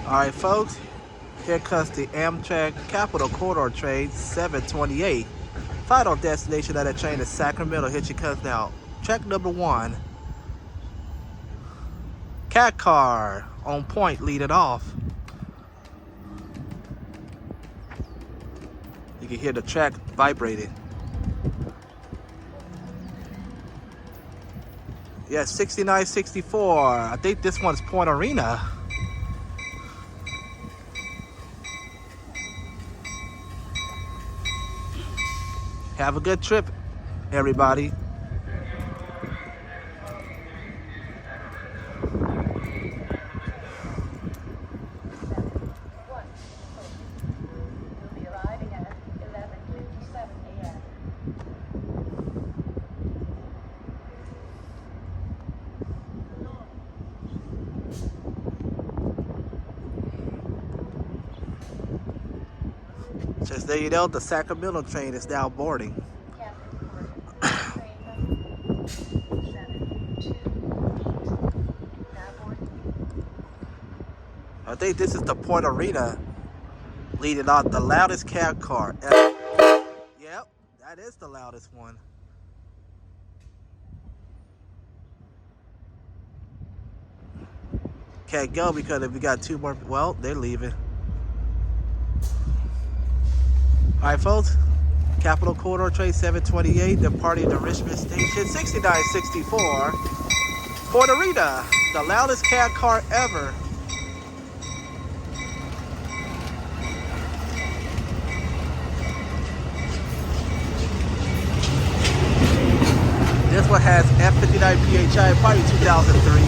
Alright folks, here comes the Amtrak Capital Corridor train 728. Final destination of that train is Sacramento. Here she comes now. Track number 1. Cat car on point, lead it off. You can hear the track vibrating. Yes, 6964. I think this one's Point Arena. Have a good trip, everybody. Just so you know, the Sacramento train is now boarding. I think this is the Point Arena leading out the loudest cab car. Yep, that is the loudest one. Can't go because if we got 2 more, well, they're leaving. Alright folks, Capital Corridor train 728 departing the Richmond station 6964. Point Arena, the loudest cab car ever. This one has F59 PHI, probably 2003.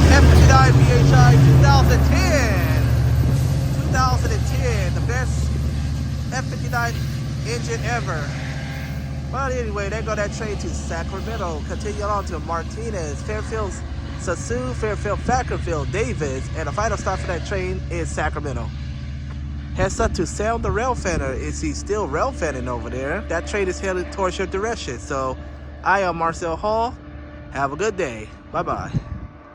F59 PHI 2010. 2010, the best F59 engine ever. Well, anyway, there go that train to Sacramento. Continue on to Martinez, Fairfield, Sassoon, Fairfield, Fackerfield, Davis, and the final stop for that train is Sacramento. Heads up to Sam the rail fanner. Is he still rail fanning over there? That train is headed towards your direction. So, I am Marcel Hall. Have a good day. Bye-bye.